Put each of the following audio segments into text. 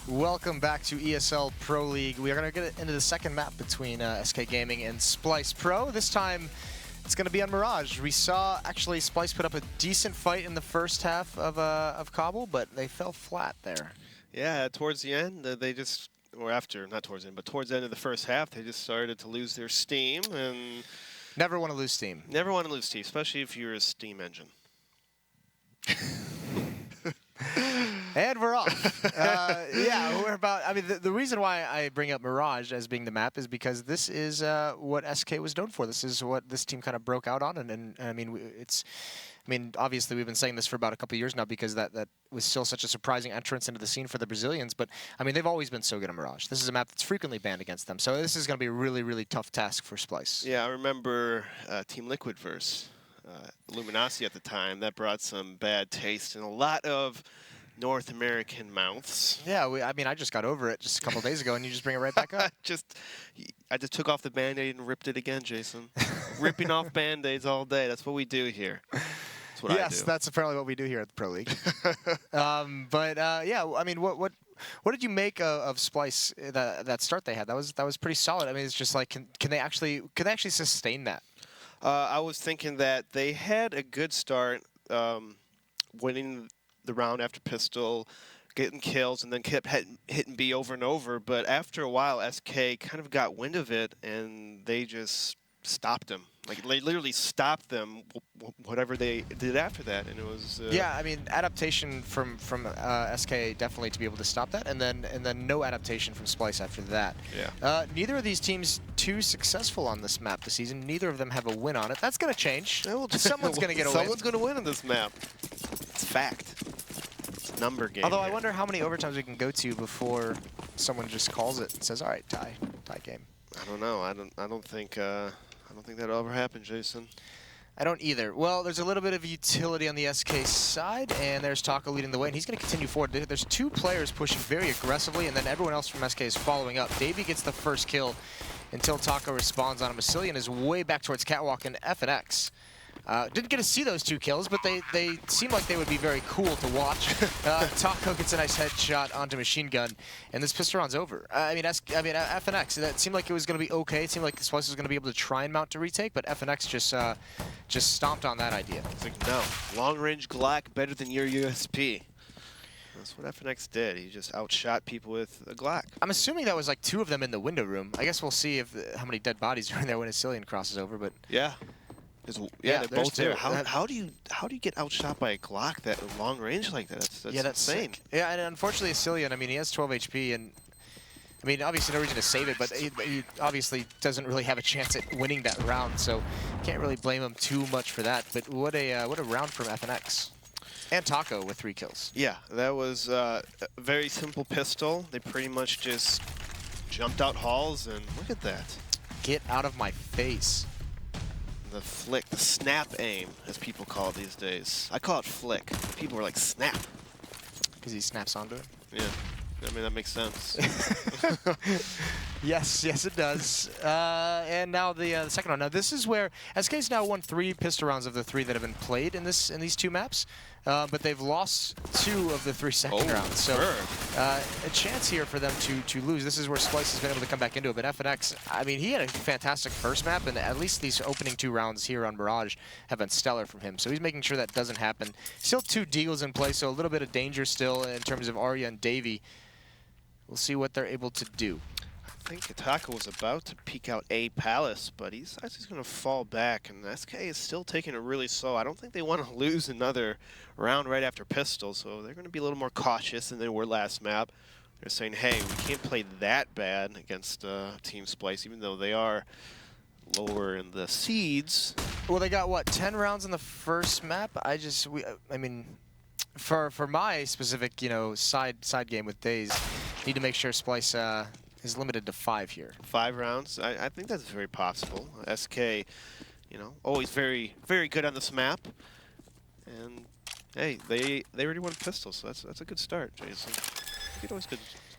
Welcome back to ESL Pro League. We are going to get into the second map between SK Gaming and Splyce Pro. This time, it's going to be on Mirage. We saw, actually, Splyce put up a decent fight in the first half of Kabul, but they fell flat there. Yeah, towards the end, they just, or after, not towards the end, but towards the end of the first half, they just started to lose their steam. And never want to lose steam. Never want to lose steam, especially if you're a steam engine. And we're off. Yeah, we're about. I mean, the reason why I bring up Mirage as being the map is because this is what SK was known for. This is what this team kind of broke out on, and I mean, it's. I mean, obviously, we've been saying this for about a couple of years now because that was still such a surprising entrance into the scene for the Brazilians. But I mean, they've always been so good at Mirage. This is a map that's frequently banned against them, so this is going to be a really, really tough task for Splyce. Yeah, I remember Team Liquid versus Luminosity at the time. That brought some bad taste in a lot of North American mouths. Yeah, I mean, I just got over it just a couple of days ago, and you just bring it right back up. I just took off the Band-Aid and ripped it again, Jason. Ripping off Band-Aids all day. That's what we do here. That's what I do. Yes, that's apparently what we do here at the Pro League. Yeah, I mean, what did you make of Splyce that start they had? That was pretty solid. I mean, it's just like can they actually sustain that? I was thinking that they had a good start, winning the round after pistol, getting kills, and then kept hitting B over and over. But after a while, SK kind of got wind of it, and they just stopped them. Like, they literally stopped them, whatever they did after that, and it was... Yeah, I mean, adaptation from SK definitely to be able to stop that, and then no adaptation from Splyce after that. Yeah. Neither of these teams too successful on this map this season. Neither of them have a win on it. That's going to change. Someone's going to get a win. Someone's going to win on this map. It's fact. It's a number game. Although I wonder how many overtimes we can go to before someone just calls it and says, "All right, tie game." I don't know. I don't think that'll ever happen, Jason. I don't either. Well, there's a little bit of utility on the SK side, and there's Taco leading the way, and he's going to continue forward. There's two players pushing very aggressively, and then everyone else from SK is following up. Davey gets the first kill until Taco responds on him. Massilian is way back towards Catwalk, and FNX didn't get to see those two kills, but they seem like they would be very cool to watch. Taco gets a nice headshot onto Machine Gun, and this pistol round's over. I mean, FNX, that seemed like it was going to be okay. It seemed like Splyce was going to be able to try and mount to retake, but FNX just stomped on that idea. It's like, no, long-range Glock better than your USP. That's what FNX did. He just outshot people with a Glock. I'm assuming that was like two of them in the window room. I guess we'll see how many dead bodies are in there when Massilian crosses over, but... Yeah. Yeah, they're both there. Two. How do you get outshot by a Glock that long range like that? That's insane. Sick. Yeah, and unfortunately, Massilian, I mean, he has 12 HP, and I mean, obviously no reason to save it, but he obviously doesn't really have a chance at winning that round, so can't really blame him too much for that. But what a round from FNX. And Taco with 3 kills. Yeah, that was a very simple pistol. They pretty much just jumped out halls, and look at that. Get out of my face. The flick, the snap aim, as people call it these days. I call it flick. People are like, snap. Because he snaps onto it? Yeah. I mean, that makes sense. Yes, it does. And now the second round. Now this is where SK's now won 3 pistol rounds of the 3 that have been played in these 2 maps, but they've lost 2 of the 3 second rounds. So a chance here for them to lose. This is where Splyce has been able to come back into it. But FNX, I mean, he had a fantastic first map, and at least these opening 2 rounds here on Mirage have been stellar from him. So he's making sure that doesn't happen. Still 2 deals in play, so a little bit of danger still in terms of Arya and Davey. We'll see what they're able to do. I think Taco was about to peek out A Palace, but he's going to fall back, and SK is still taking it really slow. I don't think they want to lose another round right after pistol, so they're going to be a little more cautious than they were last map. They're saying, hey, we can't play that bad against Team Splyce, even though they are lower in the seeds. Well, they got, what, 10 rounds in the first map? I mean, for my specific, side game with Days, need to make sure Splyce is limited to 5 here. 5 rounds. I think that's very possible. SK, always very, very good on this map. And hey, they already won pistols, so that's a good start, Jason. You could always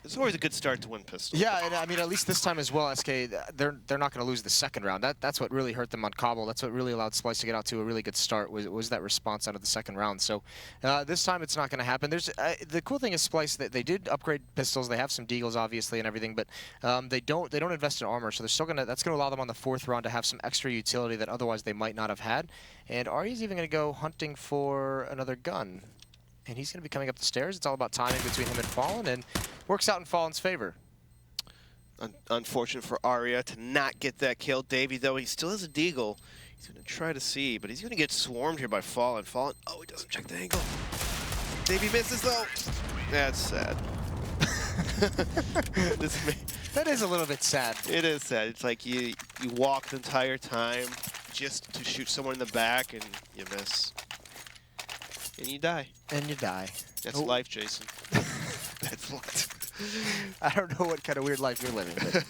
It's always a good start to win pistol. Yeah, and I mean, at least this time as well, SK, they're not going to lose the second round. That's what really hurt them on Cobble. That's what really allowed Splyce to get out to a really good start, was that response out of the second round. So this time it's not going to happen. There's the cool thing is Splyce, that they did upgrade pistols. They have some deagles, obviously, and everything, but they don't invest in armor. So they're still that's going to allow them on the fourth round to have some extra utility that otherwise they might not have had. And Arya's even going to go hunting for another gun. And he's going to be coming up the stairs. It's all about timing between him and Fallen, and works out in Fallen's favor. Unfortunate for Arya to not get that kill. Davey, though, he still has a deagle. He's going to try to see, but he's going to get swarmed here by Fallen. Fallen, oh, he doesn't check the angle. Davey misses, though. That's sad. That is a little bit sad. It is sad. It's like you walk the entire time just to shoot someone in the back, and you miss. And you die. And you die. That's life, Jason. That's life. I don't know what kind of weird life you're living, but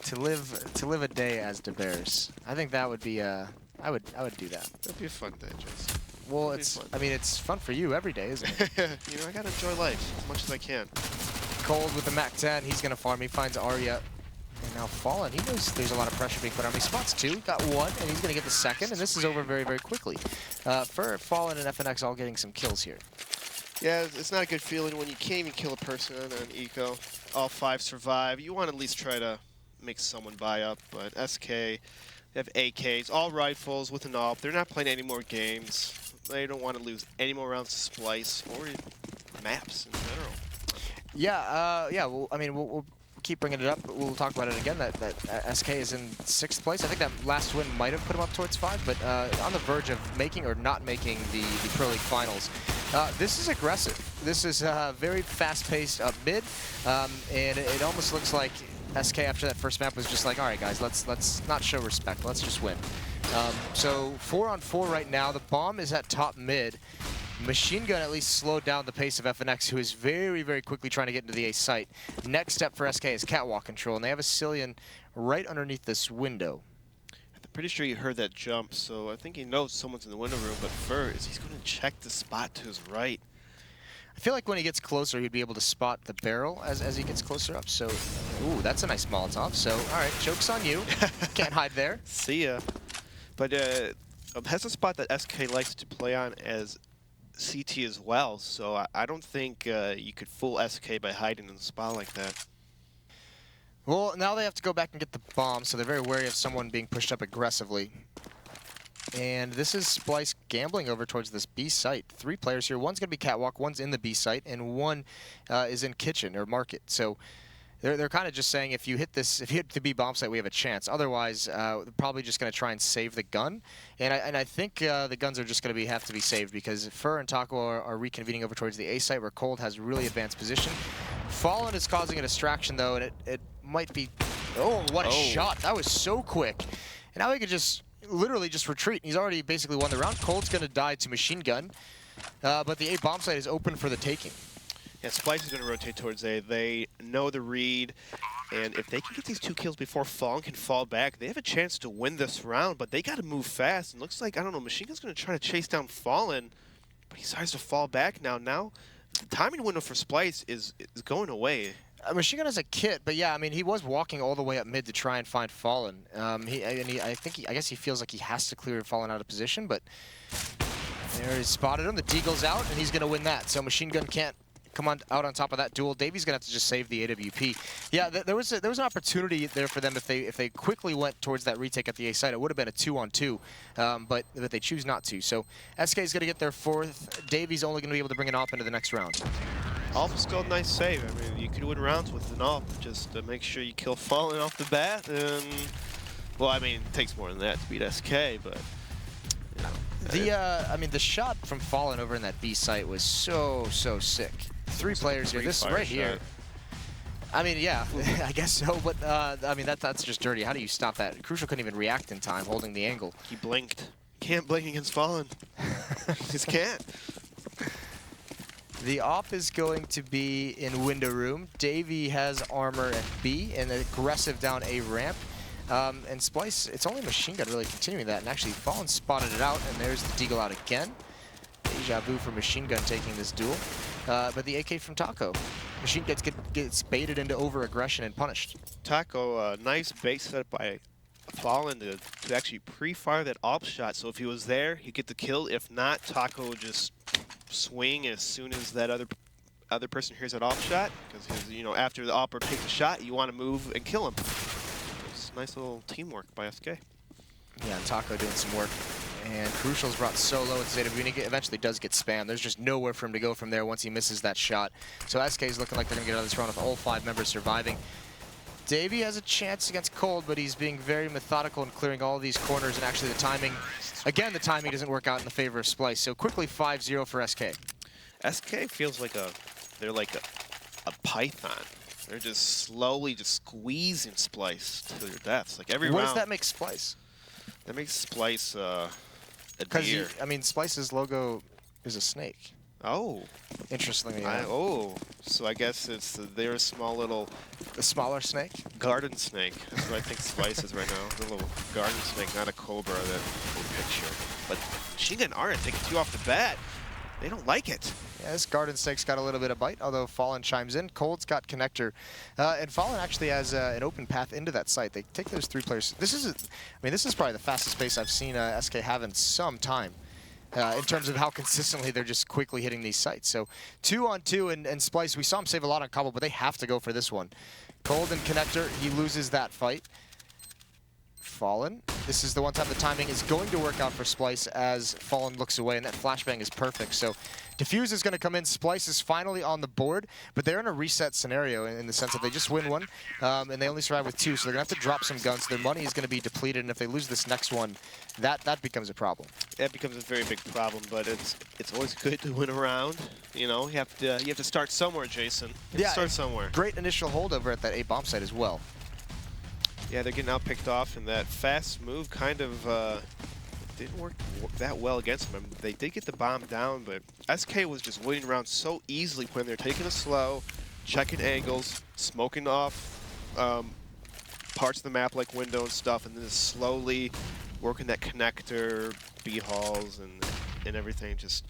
to live a day as De Bears, I think that would be I would do that. That'd be a fun day, Jason. Well, I mean, it's fun for you every day, isn't it? You know, I gotta enjoy life as much as I can. Cold with the Mac 10, he's gonna farm. He finds Arya. And now Fallen, he knows there's a lot of pressure being put on him. He spots two, got one, and he's going to get the second, and this is over very, very quickly. For Fallen and FNX all getting some kills here. Yeah, it's not a good feeling when you can't even kill a person on an eco. All 5 survive. You want to at least try to make someone buy up, but SK, they have AKs, all rifles with an AWP. They're not playing any more games. They don't want to lose any more rounds to Splyce or maps in general. Yeah, well, I mean, we'll keep bringing it up, but we'll talk about it again, that SK is in 6th place. I think that last win might have put him up towards 5, but on the verge of making or not making the Pro League Finals. This is aggressive. This is very fast-paced up mid, and it almost looks like SK after that first map was just like, all right, guys, let's not show respect. Let's just win. So 4-on-4 right now. The bomb is at top mid. Machine Gun at least slowed down the pace of FNX, who is very, very quickly trying to get into the A site. Next step for SK is catwalk control, and they have a Cillian right underneath this window. I'm pretty sure you heard that jump, so I think he knows someone's in the window room, but first, he's going to check the spot to his right. I feel like when he gets closer, he'd be able to spot the barrel as he gets closer up. So, ooh, that's a nice Molotov. So, all right, joke's on you. Can't hide there. See ya. But has a spot that SK likes to play on as CT as well, so I don't think you could fool SK by hiding in a spot like that. Well, now they have to go back and get the bomb, so they're very wary of someone being pushed up aggressively. And this is Splyce gambling over towards this B site. 3 players here. One's going to be catwalk, one's in the B site, and one is in kitchen or market. So they're kind of just saying, if you hit the B bomb site, we have a chance. Otherwise, they're probably just going to try and save the gun. And I think the guns are just going to have to be saved, because Fur and Taco are reconvening over towards the A site, where Cold has really advanced position. Fallen is causing a distraction, though, and it might be... Oh, what a shot. That was so quick. And now he could just literally just retreat. He's already basically won the round. Cold's going to die to machine gun, but the A bomb site is open for the taking. Yeah, Splyce is going to rotate towards A. They know the read, and if they can get these 2 kills before Fallen can fall back, they have a chance to win this round, but they got to move fast. And looks like, I don't know, Machine Gun's going to try to chase down Fallen, but he decides to fall back now. Now, the timing window for Splyce is going away. Machine Gun has a kit, but yeah, I mean, he was walking all the way up mid to try and find Fallen. I guess he feels like he has to clear Fallen out of position, but there he spotted him. The deagle's out, and he's going to win that. So Machine Gun can't come out on top of that duel. Davy's gonna have to just save the AWP. Yeah, there was an opportunity there for them if they quickly went towards that retake at the A site. It would have been a 2-on-2, but they choose not to. So SK's gonna get their 4th. Davy's only gonna be able to bring an AWP into the next round. AWP is still a nice save. I mean, you could win rounds with an AWP. Just to make sure you kill Fallen off the bat. And well, I mean, it takes more than that to beat SK, but. You know, I mean, the shot from Fallen over in that B site was so sick. 3 players here. This right here. I mean, yeah, I guess so. But I mean, that's just dirty. How do you stop that? Crucial couldn't even react in time, holding the angle. He blinked. Can't blink against Fallen. Just can't. The AWP is going to be in window room. Davey has armor at B and aggressive down A ramp. And Splyce, it's only Machine Gun really continuing that. And actually, Fallen spotted it out, and there's the deagle out again. He's deja vu for Machine Gun taking this duel. But the AK from Taco. Machine Gun gets baited into over-aggression and punished. Taco, nice base set by Fallen to actually pre-fire that AWP shot. So if he was there, he'd get the kill. If not, Taco would just swing as soon as that other person hears that AWP shot. Because, you know, after the AWPer takes a shot, you want to move and kill him. It's nice little teamwork by SK. Yeah, and Taco doing some work. And Crucial's brought so low at Zeta Buni, eventually does get spammed. There's just nowhere for him to go from there once he misses that shot. So SK's looking like they're going to get out of this round with all 5 members surviving. Davey has a chance against Cold, but he's being very methodical in clearing all these corners, and actually the timing, again, the timing doesn't work out in the favor of Splyce. So quickly 5-0 for SK. SK feels like they're like a python. They're just slowly just squeezing Splyce to their deaths. Like every round. What does that make Splyce? That makes Splyce a deer. I mean, Splyce's logo is a snake. Oh. Interestingly so I guess they're a small little... A smaller snake? Garden snake. That's what I think Splyce is right now. A little garden snake, not a cobra that we picture. But Machine Gun aren't taking 2 off the bat. They don't like it. Yeah, this garden snake's got a little bit of bite, although Fallen chimes in. Cold's got connector. And Fallen actually has an open path into that site. They take those 3 players. This is probably the fastest pace I've seen SK have in some time. In terms of how consistently they're just quickly hitting these sites. So 2-on-2 and Splyce, we saw him save a lot on Cobble, but they have to go for this one. Cold and Connector, he loses that fight. Fallen, this is the one time the timing is going to work out for Splyce as Fallen looks away, and that flashbang is perfect. So Diffuse is going to come in. Splyce is finally on the board, but they're in a reset scenario in the sense that they just win one, and they only survive with 2, so they're going to have to drop some guns. Their money is going to be depleted, and if they lose this next one, that becomes a problem. That becomes a very big problem, but it's always good to win a round. You know, you have to start somewhere, Jason. Start somewhere. Great initial holdover at that A bomb site as well. Yeah, they're getting out picked off, and that fast move kind of didn't work that well against them. They did get the bomb down, but SK was just waiting around so easily when they're taking it slow, checking angles, smoking off parts of the map like window and stuff, and then just slowly working that connector, B-halls, and everything. Just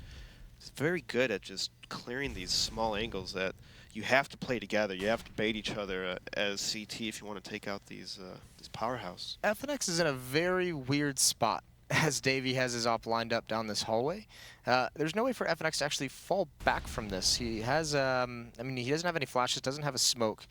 it's very good at just clearing these small angles that you have to play together. You have to bait each other as CT if you want to take out these this powerhouse. FNX is in a very weird spot as Davey has his op lined up down this hallway. There's no way for FNX to actually fall back from this. He has, I mean, he doesn't have any flashes, doesn't have a smoke.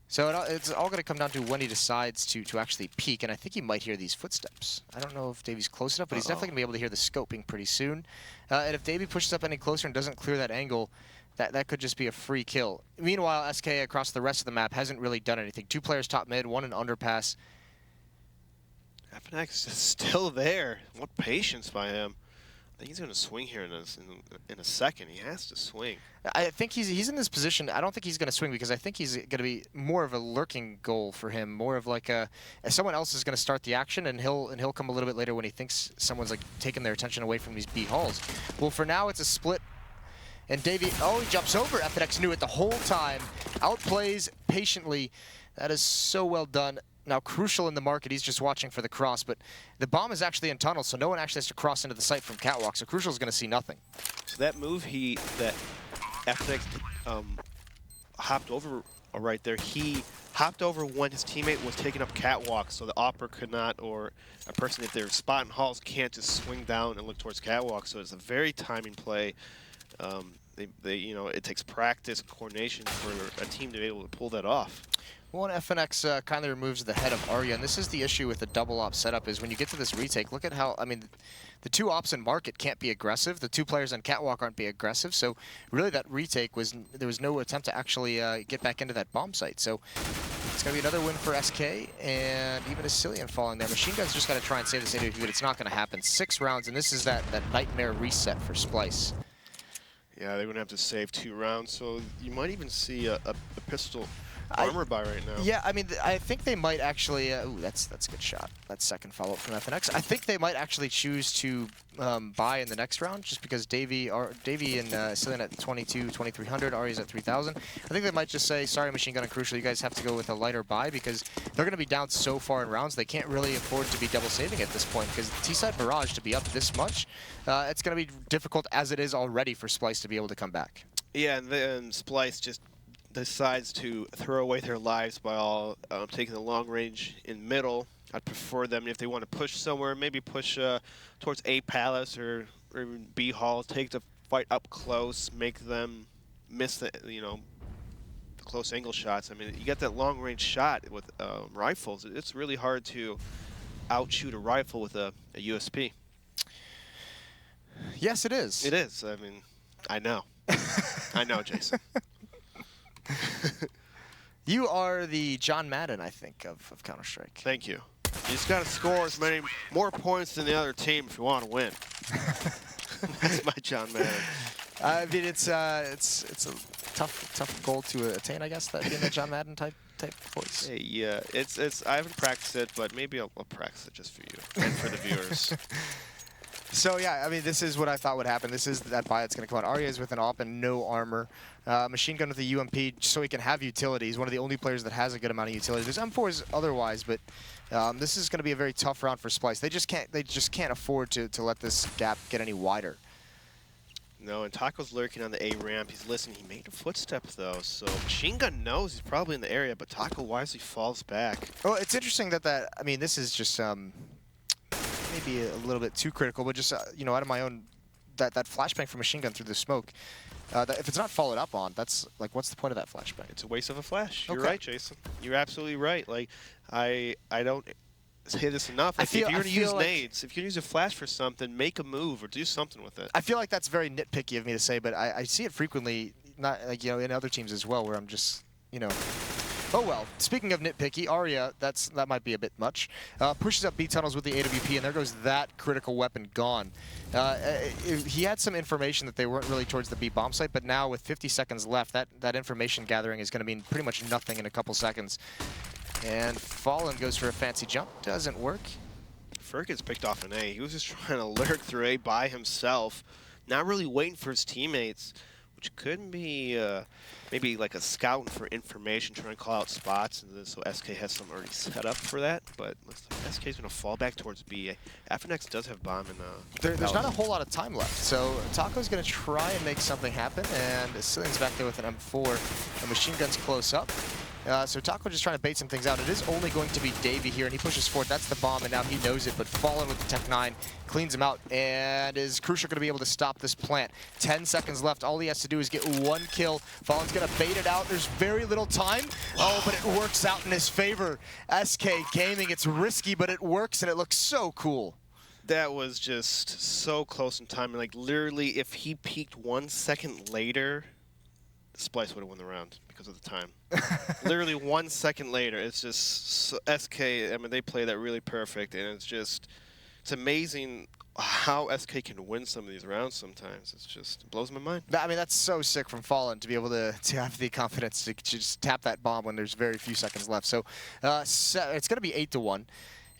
So it's all going to come down to when he decides to actually peek, and I think he might hear these footsteps. I don't know if Davey's close enough, but he's definitely going to be able to hear the scoping pretty soon. And if Davey pushes up any closer and doesn't clear that angle, that could just be a free kill. Meanwhile, SK across the rest of the map hasn't really done anything. 2 players top mid, 1 in underpass. FNX is still there. What patience by him. I think he's going to swing here in a second. He has to swing. I think he's in this position. I don't think he's going to swing because I think he's going to be more of a lurking goal for him, more of like someone else is going to start the action, and he'll come a little bit later when he thinks someone's like taking their attention away from these B halls. Well, for now it's a split. And Davey, he jumps over. FNX knew it the whole time. Outplays patiently. That is so well done. Now, Crucial in the market, he's just watching for the cross, but the bomb is actually in tunnel, so no one actually has to cross into the site from Catwalk, so Crucial's going to see nothing. So that move that FNX hopped over right there, he hopped over when his teammate was taking up Catwalk, so the AWPer could not, or a person if they're spotting halls can't just swing down and look towards Catwalk, so it's a very timing play. You know, it takes practice and coordination for a team to be able to pull that off. Well, and FNX kindly removes the head of Arya, and this is the issue with the double op setup is when you get to this retake, look at how, I mean, the 2 ops in market can't be aggressive, the 2 players on Catwalk aren't being aggressive, so really that retake there was no attempt to actually get back into that bomb site. So it's going to be another win for SK, and even a Cillian falling there. Machine Gun's just got to try and save this AWP, but it's not going to happen. 6 rounds, and this is that nightmare reset for Splyce. Yeah, they're going to have to save 2 rounds, so you might even see a pistol armor buy right now. Yeah, I mean, I think they might actually. Ooh, that's a good shot. That second follow-up from FNX. I think they might actually choose to buy in the next round, just because Davey and Cillian at 2,300, Ari's at 3,000. I think they might just say, sorry, Machine Gun and Crucial, you guys have to go with a lighter buy, because they're going to be down so far in rounds, they can't really afford to be double saving at this point, because T-Side Barrage to be up this much, it's going to be difficult as it is already for Splyce to be able to come back. Yeah, and then Splyce just decides to throw away their lives by all taking the long range in middle. I'd prefer them, if they want to push somewhere, maybe push towards A Palace or even B Hall, take the fight up close, make them miss the the close angle shots. I mean, you got that long range shot with rifles. It's really hard to outshoot a rifle with a USP. Yes, it is. It is. I mean, I know. I know, Jason. You are the John Madden, I think, of Counter-Strike. Thank you. You just got to score as many more points than the other team if you want to win. That's my John Madden. I mean, it's a tough goal to attain, I guess, that being a John Madden type voice. Hey, yeah, it's I haven't practiced it, but maybe I'll practice it just for you and for the viewers. So yeah, I mean, this is what I thought would happen. This is that buy that's going to come out. Arya is with an AWP and no armor. Machine Gun with a UMP, so he can have utility. He's one of the only players that has a good amount of utility. There's M4s otherwise, but this is going to be a very tough round for Splyce. They just can't afford to let this gap get any wider. No, and Taco's lurking on the A ramp. He's listening. He made a footstep though, so Machine Gun knows he's probably in the area, but Taco wisely falls back. Well, it's interesting that I mean, this is just maybe a little bit too critical, but just out of my own, that flashbang from Machine Gun through the smoke. If it's not followed up on, that's like, what's the point of that flashbang? It's a waste of a flash. You're Okay. right, Jason. You're absolutely right. Like, I don't say this enough. Like, if you're going to use nades, if you use a flash for something, make a move or do something with it. I feel like that's very nitpicky of me to say, but I see it frequently, not like in other teams as well, where I'm just Oh well, speaking of nitpicky, Arya, that might be a bit much, pushes up B tunnels with the AWP, and there goes that critical weapon gone. He had some information that they weren't really towards the B bomb site, but now with 50 seconds left, that information gathering is going to mean pretty much nothing in a couple seconds. And Fallen goes for a fancy jump, doesn't work. Ferg gets picked off an A. He was just trying to lurk through A by himself, not really waiting for his teammates, which could be maybe like a scout for information, trying to call out spots, and so SK has some already set up for that. But looks like SK's going to fall back towards B. FNX does have bomb, and there's not a whole lot of time left, so Taco's going to try and make something happen, and Cillian's back there with an M4, and Machine Gun's close up. So Taco just trying to bait some things out. It is only going to be Davey here, and he pushes forward. That's the bomb, and now he knows it, but Fallen with the Tech 9 cleans him out, and is Crucial going to be able to stop this plant. 10 seconds left. All he has to do is get one kill. Fallen's going to bait it out. There's very little time. Oh, but it works out in his favor. SK Gaming, it's risky, but it works, and it looks so cool. That was just so close in time. Like, literally, if he peaked 1 second later, Splyce would have won the round because of the time. Literally 1 second later, it's just so SK. I mean, they play that really perfect, and it's amazing how SK can win some of these rounds. Sometimes it blows my mind. I mean, that's so sick from Fallen to be able to have the confidence to just tap that bomb when there's very few seconds left. So it's going to be 8-1.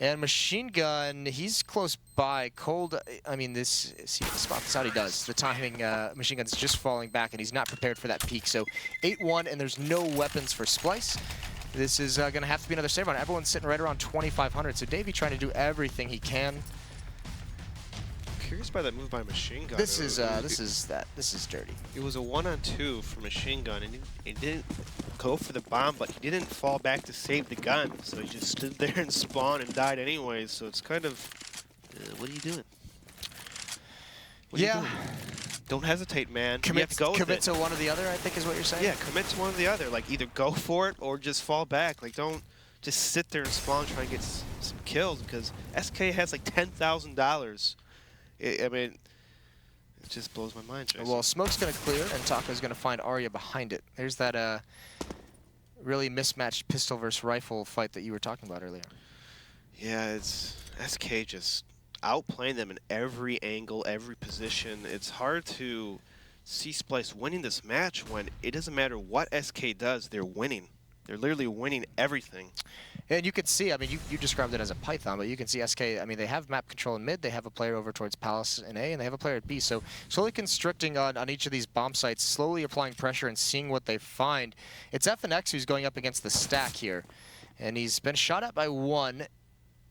And Machine Gun, he's close by. Cold, I mean, see the spot, that's how he does. The timing, Machine Gun's just falling back, and he's not prepared for that peak. So 8-1, and there's no weapons for Splyce. This is going to have to be another save round. Everyone's sitting right around 2,500, so Davey trying to do everything he can. Curious by that move by Machine Gun. This is dirty. It was a 1-on-2 for Machine Gun, and he didn't go for the bomb, but he didn't fall back to save the gun, so he just stood there and spawned and died anyways. So it's kind of, what are you doing? What are you doing? Don't hesitate, man. Commit to one or the other, I think is what you're saying. Yeah, commit to one or the other. Like, either go for it or just fall back. Like, don't just sit there and spawn trying to get some kills, because SK has like $10,000. I mean, it just blows my mind, Jason. Well, smoke's going to clear, and Taco's going to find Arya behind it. There's that really mismatched pistol versus rifle fight that you were talking about earlier. Yeah, it's SK just outplaying them in every angle, every position. It's hard to see Splyce winning this match when it doesn't matter what SK does, they're winning. They're literally winning everything. And you can see, I mean, you described it as a python, but you can see SK, I mean, they have map control in mid, they have a player over towards Palace in A, and they have a player at B. So slowly constricting on each of these bomb sites, slowly applying pressure and seeing what they find. It's FNX who's going up against the stack here. And he's been shot at by one.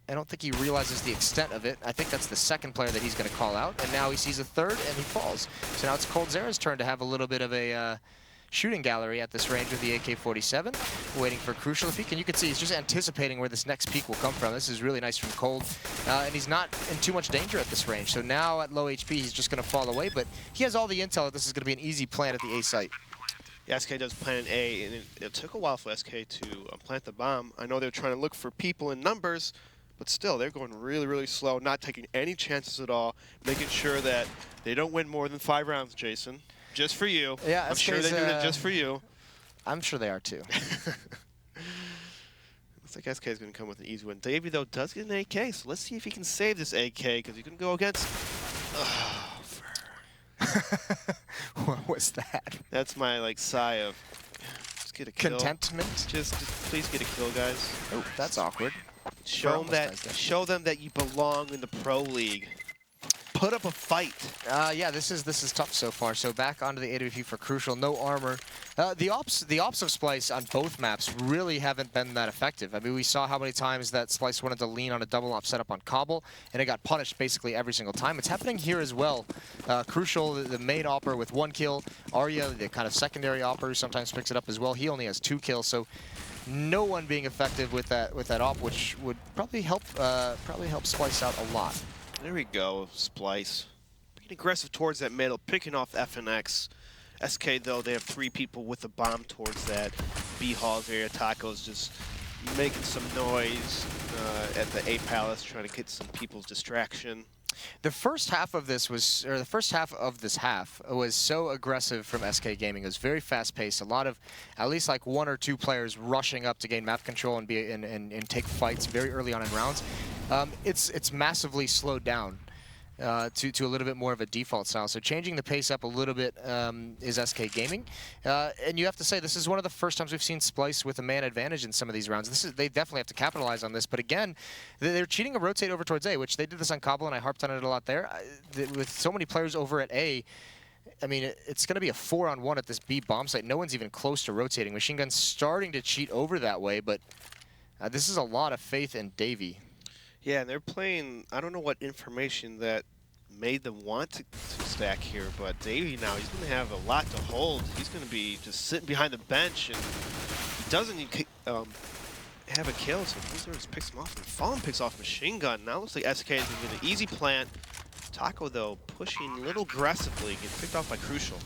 I don't think he realizes the extent of it. I think that's the second player that he's going to call out. And now he sees a third, and he falls. So now it's coldzera's turn to have a little bit of a shooting gallery at this range with the AK-47, waiting for Crucial to peek. And you can see he's just anticipating where this next peek will come from. This is really nice from Cold. And he's not in too much danger at this range. So now at low HP, he's just going to fall away. But he has all the intel that this is going to be an easy plant at the A site. Yeah, SK does plant an A, and it took a while for SK to plant the bomb. I know they're trying to look for people in numbers, but still, they're going really, really slow, not taking any chances at all, making sure that they don't win more than 5 rounds, Jason. Just for you. Yeah, I'm sure they do that just for you. I'm sure they are too. Looks like SK is going to come with an easy win. Davey, though, does get an AK, so let's see if he can save this AK, because he's going to go against... What was that? That's my, like, sigh of... Just get a kill. Contentment? Just please get a kill, guys. Oh, that's awkward. Show them that you belong in the Pro League. Put up a fight. Yeah, this is tough so far. So back onto the AWP for Crucial, no armor. The ops of Splyce on both maps really haven't been that effective. I mean, we saw how many times that Splyce wanted to lean on a double op setup on Cobble, and it got punished basically every single time. It's happening here as well. Crucial, the main opper with 1 kill. Arya, the kind of secondary opper, who sometimes picks it up as well. He only has 2 kills. So no one being effective with that op, which would probably help Splyce out a lot. There we go, Splyce. Being aggressive towards that middle, picking off FNX. SK, though, they have 3 people with a bomb towards that B Halls area. Taco's just making some noise at the A Palace, trying to get some people's distraction. The first half of this was, or the first half of this half was so aggressive from SK Gaming. It was very fast-paced. A lot of, at least like 1 or 2 players rushing up to gain map control and take fights very early on in rounds. It's massively slowed down to a little bit more of a default style. So changing the pace up a little bit is SK Gaming. And you have to say, this is one of the first times we've seen Splyce with a man advantage in some of these rounds. They definitely have to capitalize on this. But again, they're cheating a rotate over towards A, which they did this on Cobble, and I harped on it a lot there. With so many players over at A, I mean, it's going to be a 4-on-1 at this B bomb site. No one's even close to rotating. Machine Gun's starting to cheat over that way, but this is a lot of faith in Davey. Yeah, and they're playing, I don't know what information that made them want to stack here, but Davey now, he's going to have a lot to hold. He's going to be just sitting behind the bench, and he doesn't even have a kill, so Blizzard just picks him off, and Fallen picks off Machine Gun. Now it looks like SK is going to get an easy plant. Taco, though, pushing a little aggressively, getting picked off by Crucial.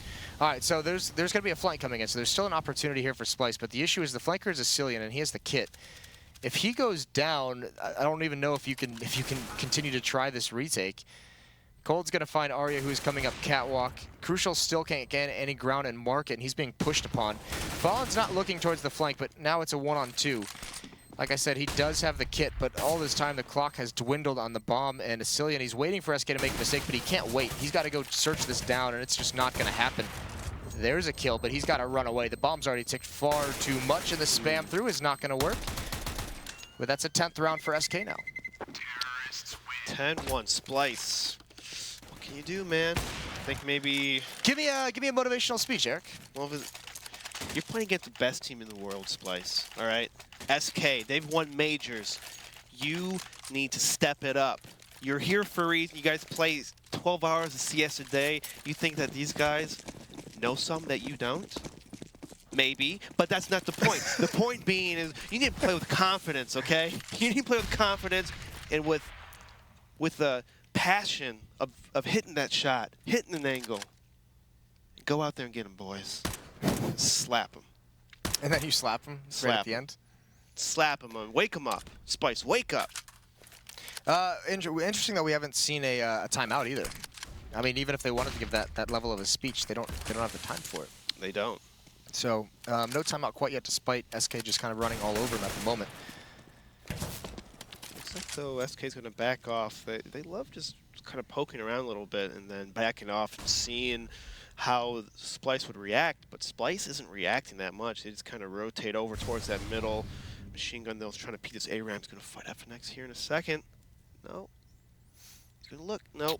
All right, so there's going to be a flank coming in, so there's still an opportunity here for Splyce, but the issue is the flanker is a Cillian, and he has the kit. If he goes down, I don't even know if you can continue to try this retake. Cold's going to find Arya, who's coming up catwalk. Crucial still can't get any ground and market, and he's being pushed upon. Fallen's not looking towards the flank, but now it's a 1-on-2. Like I said, he does have the kit, but all this time the clock has dwindled on the bomb, and Cillian, he's waiting for SK to make a mistake, but he can't wait. He's got to go search this down, and it's just not going to happen. There's a kill, but he's got to run away. The bomb's already ticked far too much, and the spam through is not going to work. But that's a 10th round for SK now. 10-1, Splyce. What can you do, man? I think maybe... Give me a motivational speech, Eric. Well, you're playing against the best team in the world, Splyce, all right? SK, they've won majors. You need to step it up. You're here for a reason. You guys play 12 hours of CS a day. You think that these guys know something that you don't? Maybe, but that's not the point. The point being is you need to play with confidence, okay? You need to play with confidence and with the passion of hitting that shot, hitting an angle. Go out there and get them, boys. Slap them. And then you slap him right at the end? Slap him and wake him up. Splyce, wake up. Interesting that we haven't seen a timeout either. I mean, even if they wanted to give that level of a speech, they don't have the time for it. They don't. So, no timeout quite yet, despite SK just kind of running all over him at the moment. Looks like, though, SK's going to back off. They love just kind of poking around a little bit and then backing off and seeing how Splyce would react, but Splyce isn't reacting that much. They just kind of rotate over towards that middle. Machine Gun, though, is trying to peek this A-Ram. He's going to fight FNX here in a second. No. He's going to look. Nope.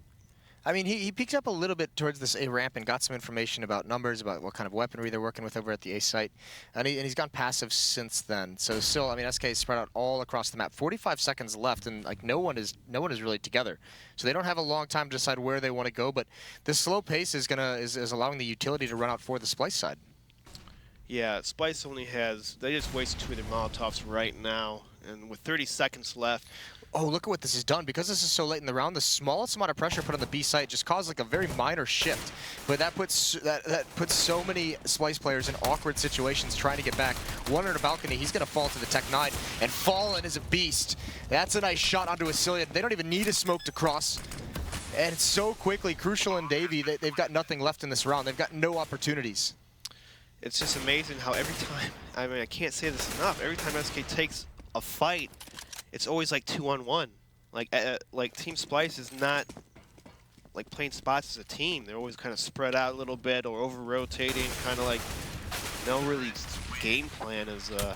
I mean, he peeked up a little bit towards this A ramp and got some information about numbers, about what kind of weaponry they're working with over at the A site, and he's gone passive since then. So still, I mean, SK is spread out all across the map. 45 seconds left, and like no one is really together. So they don't have a long time to decide where they want to go. But this slow pace is allowing the utility to run out for the Splyce side. Yeah, Splyce only has. They just wasted 2 of their Molotovs right now, and with 30 seconds left. Oh, look at what this has done. Because this is so late in the round, the smallest amount of pressure put on the B site just caused like a very minor shift. But that puts so many Splyce players in awkward situations trying to get back. One on a balcony, he's going to fall to the Tech 9, and Fallen is a beast. That's a nice shot onto Asilian. They don't even need a smoke to cross. And so quickly, Crucial and Davey, they've got nothing left in this round. They've got no opportunities. It's just amazing how every time, I mean, I can't say this enough, every time SK takes a fight, it's always like 2-on-1. Like Team Splyce is not like playing spots as a team. They're always kind of spread out a little bit or over-rotating, kind of like no really game plan as a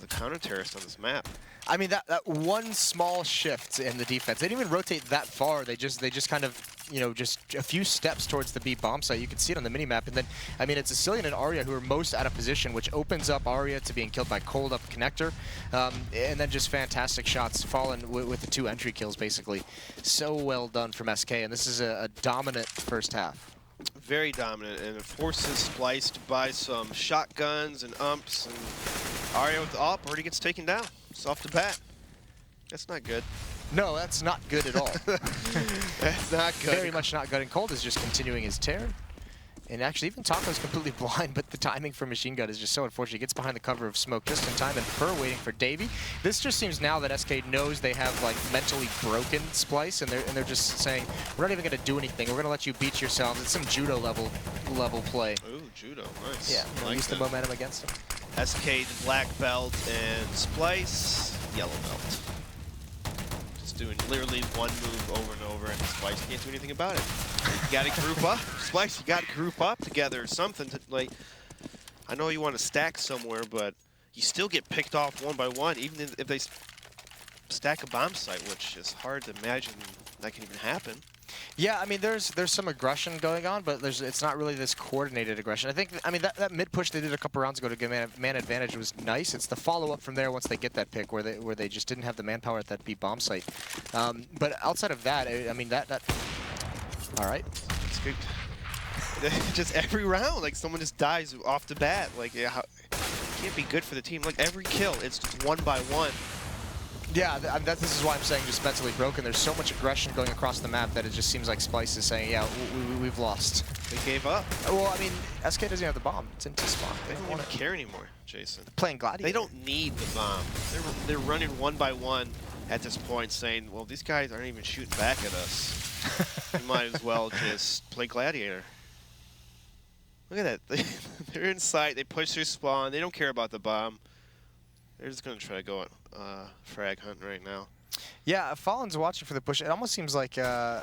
counter-terrorist on this map. I mean, that one small shift in the defense, they didn't even rotate that far. They just kind of, you know, just a few steps towards the B bomb site. You can see it on the minimap. And then, I mean, it's Asilian and Arya who are most out of position, which opens up Arya to being killed by cold up connector. And then just fantastic shots fallen with the 2 entry kills, basically. So well done from SK. And this is a dominant first half. Very dominant, and it forces Splyce to buy some shotguns and umps, and Arya with the AWP already gets taken down. It's off the bat. That's not good. No, that's not good at all. That's not good. Very much not good. And Cold is just continuing his tear. And actually, even Taco's completely blind, but the timing for Machine Gun is just so unfortunate. He gets behind the cover of smoke just in time, and Fur waiting for Davey. This just seems now that SK knows they have like mentally broken Splyce, and they're just saying, we're not even going to do anything. We're going to let you beat yourselves. It's some judo level play. Ooh, judo, nice. Yeah, like use the momentum against him. SK the black belt and Splyce yellow belt. Just doing literally one move over and over, and Splyce can't do anything about it. You gotta group up. Splyce, you gotta group up together or something to, like, I know you want to stack somewhere, but you still get picked off one by one, even if they stack a bomb site, which is hard to imagine that can even happen. Yeah, I mean, there's some aggression going on, but it's not really this coordinated aggression. I think, I mean, that mid push they did a couple rounds ago to get man advantage was nice. It's the follow up from there once they get that pick where they just didn't have the manpower at that B bomb site. But outside of that, I mean, that all right. It's good. Just every round, like someone just dies off the bat. Like, yeah, it can't be good for the team. Like every kill, it's just one by one. Yeah, this is why I'm saying just mentally broken. There's so much aggression going across the map that it just seems like Splyce is saying, yeah, we've lost. They gave up. Well, I mean, SK doesn't have the bomb. It's in T-spawn. They don't want to care anymore, Jason. Playing Gladiator. They don't need the bomb. They're running one by one at this point, saying, well, these guys aren't even shooting back at us. We might as well just play Gladiator. Look at that. They're inside. They push their spawn. They don't care about the bomb. They're just going to try to go frag hunt right now. Yeah, Fallen's watching for the push. It almost seems like, yeah,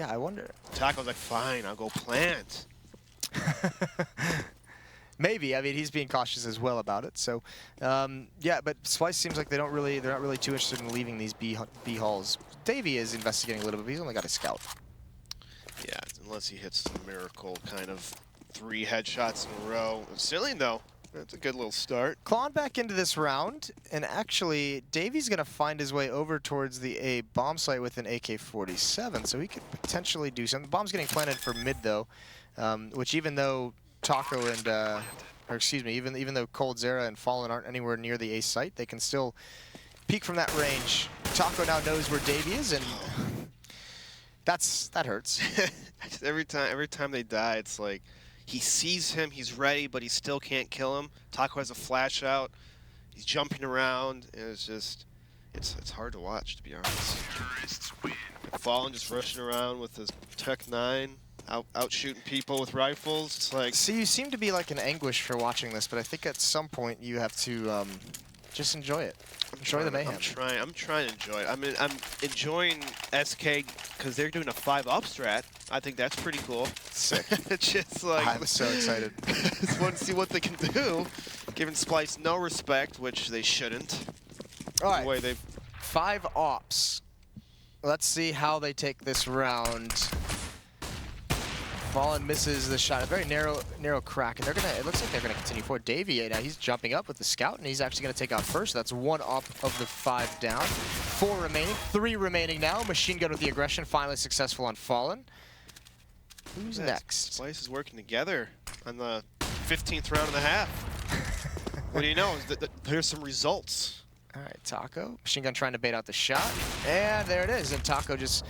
I wonder. Taco's like, fine, I'll go plant. Maybe. I mean, he's being cautious as well about it. So, yeah, but Splyce seems like they're not really too interested in leaving these B halls. Davey is investigating a little bit, but he's only got a scout. Yeah, unless he hits the miracle kind of 3 headshots in a row. Silly though. That's a good little start. Clawing back into this round, and actually, Davey's going to find his way over towards the A bomb site with an AK-47, so he could potentially do something. The bomb's getting planted for mid, though, which even though Taco and, or excuse me, even though Cold, Zera, and Fallen aren't anywhere near the A site, they can still peek from that range. Taco now knows where Davey is, and that hurts. every time they die, it's like, he sees him, he's ready, but he still can't kill him. Taco has a flash out. He's jumping around, and it's just, it's hard to watch, to be honest. Fallen just rushing around with his Tech 9, out shooting people with rifles. It's like. So you seem to be like in anguish for watching this, but I think at some point you have to just enjoy it. Enjoy the mayhem. I'm trying to enjoy it. I mean, I'm enjoying SK because they're doing a 5-up strat. I think that's pretty cool. Sick. It's just like I'm so excited. just want to see what they can do, giving Splyce no respect, which they shouldn't. All right, The way they've 5 ops. Let's see how they take this round. Fallen misses the shot, a very narrow crack, and it looks like they're gonna continue forward. Davey, now he's jumping up with the scout, and he's actually gonna take out first. That's 1 op of the 5 down. 4 remaining, 3 remaining now. Machine gun with the aggression, finally successful on Fallen. Who's next? Splyce is working together on the 15th round and a half. What do you know? There's some results. All right, Taco. Machine gun trying to bait out the shot, and there it is, and Taco just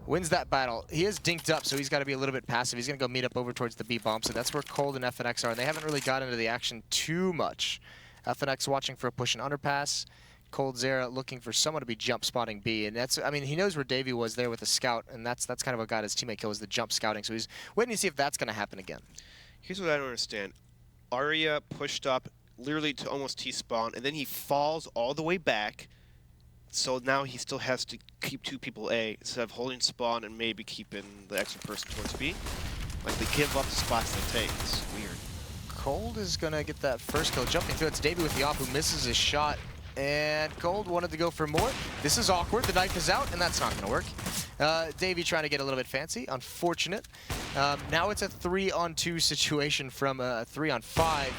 wins that battle. He is dinked up, so he's got to be a little bit passive. He's going to go meet up over towards the B bomb, so that's where Cold and FNX are, and they haven't really got into the action too much. FNX watching for a push and underpass. Cold Zera looking for someone to be jump spotting B, and that's, I mean, he knows where Davey was there with the scout, and that's kind of what got his teammate kill, was the jump scouting, so he's waiting to see if that's going to happen again. Here's what I don't understand. Arya pushed up literally to almost T-spawn, and then he falls all the way back, so now he still has to keep 2 people A instead of holding spawn and maybe keeping the extra person towards B. Like, they give up the spots they take. It's weird. Cold is going to get that first kill. Jumping through, it's Davey with the op who misses his shot. And Cold wanted to go for more. This is awkward. The knife is out, and that's not going to work. Davey trying to get a little bit fancy. Unfortunate. Now it's a 3-on-2 situation from a 3-on-5.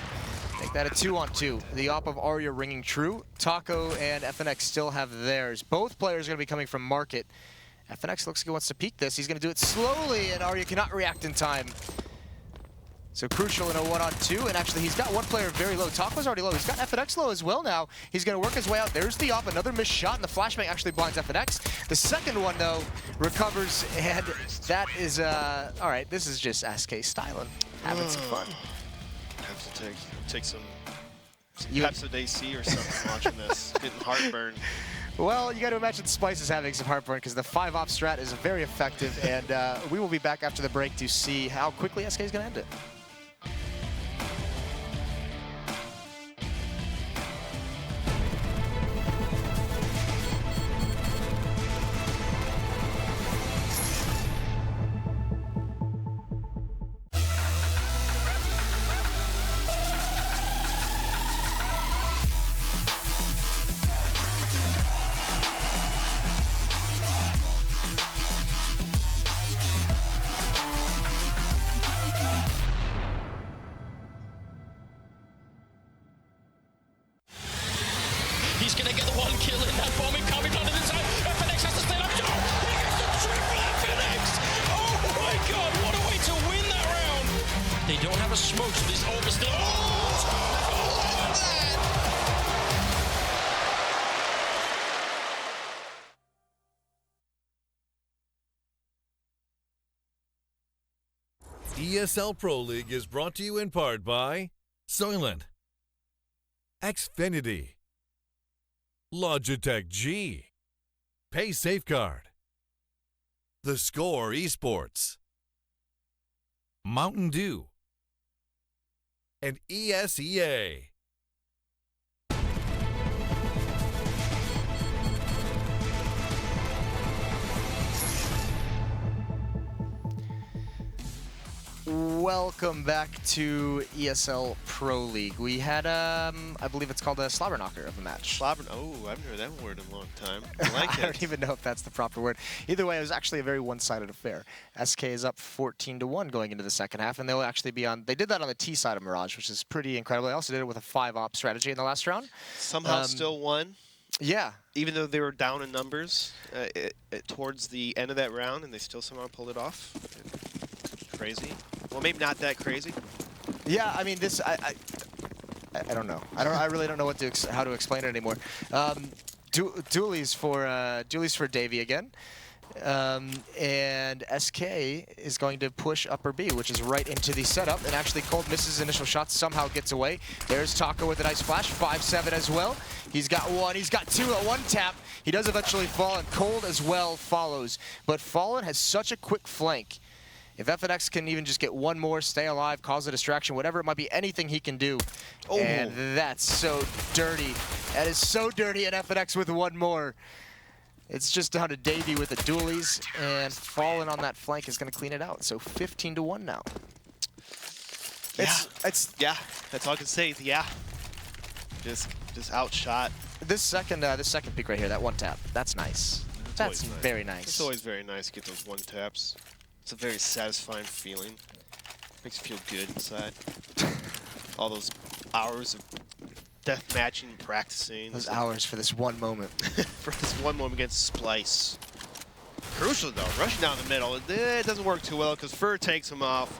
Make that a 2-on-2. The op of Arya ringing true. Taco and FNX still have theirs. Both players are going to be coming from market. FNX looks like he wants to peek this. He's going to do it slowly, and Arya cannot react in time. So crucial in a 1-on-2, and actually he's got one player very low. Taco's already low. He's got FNX low as well now. He's going to work his way out. There's the op, another missed shot, and the flashbang actually blinds FNX. The second one, though, recovers, and that is, all right, this is just SK styling, having some fun. Have to take some Pepsi AC or something watching this, getting heartburn. Well, you got to imagine Splyce is having some heartburn because the 5-op strat is very effective, and we will be back after the break to see how quickly SK is going to end it. He's gonna get the 1 kill in that bomb incoming under the side. FNX has to stay up. Oh, he gets the triple FNX! Oh my god, what a way to win that round! They don't have a smoke, so this ult is still. ESL Pro League is brought to you in part by Soylent, Xfinity, Logitech G, Pay Safeguard, The Score Esports, Mountain Dew, and ESEA. Welcome back to ESL Pro League. We had, I believe it's called a slobber knocker of a match. Slobber, oh, I haven't heard that word in a long time. I like it. I don't even know if that's the proper word. Either way, it was actually a very one-sided affair. SK is up 14-1 going into the second half, and they'll actually be on, they did that on the T side of Mirage, which is pretty incredible. They also did it with a 5-op strategy in the last round. Somehow still won. Yeah. Even though they were down in numbers towards the end of that round, and they still somehow pulled it off. Crazy. Well, maybe not that crazy. Yeah, I mean, this, I don't know. I really don't know what to how to explain it anymore. Dualies for Davey again. And SK is going to push upper B, which is right into the setup, and actually Cold misses his initial shot, somehow gets away. There's Taco with a nice flash, 5-7 as well. He's got 1, he's got 2 at 1 tap. He does eventually fall, and Cold as well follows. But Fallen has such a quick flank. If FNX can even just get 1 more, stay alive, cause a distraction, whatever it might be, anything he can do. Oh. And that's so dirty. That is so dirty, and FNX with 1 more. It's just down to Davey with the dualies, and falling on that flank is going to clean it out. So 15-1 now. Yeah, that's all I can say. Yeah, just outshot. This second peak right here, that one tap, that's nice. That's always nice. very nice. It's always very nice to get those one taps. It's a very satisfying feeling. Makes you feel good inside. All those hours of death matching and practicing. Those hours for this one moment. For this one moment against Splyce. Crucial though, rushing down the middle. It doesn't work too well because Fur takes him off.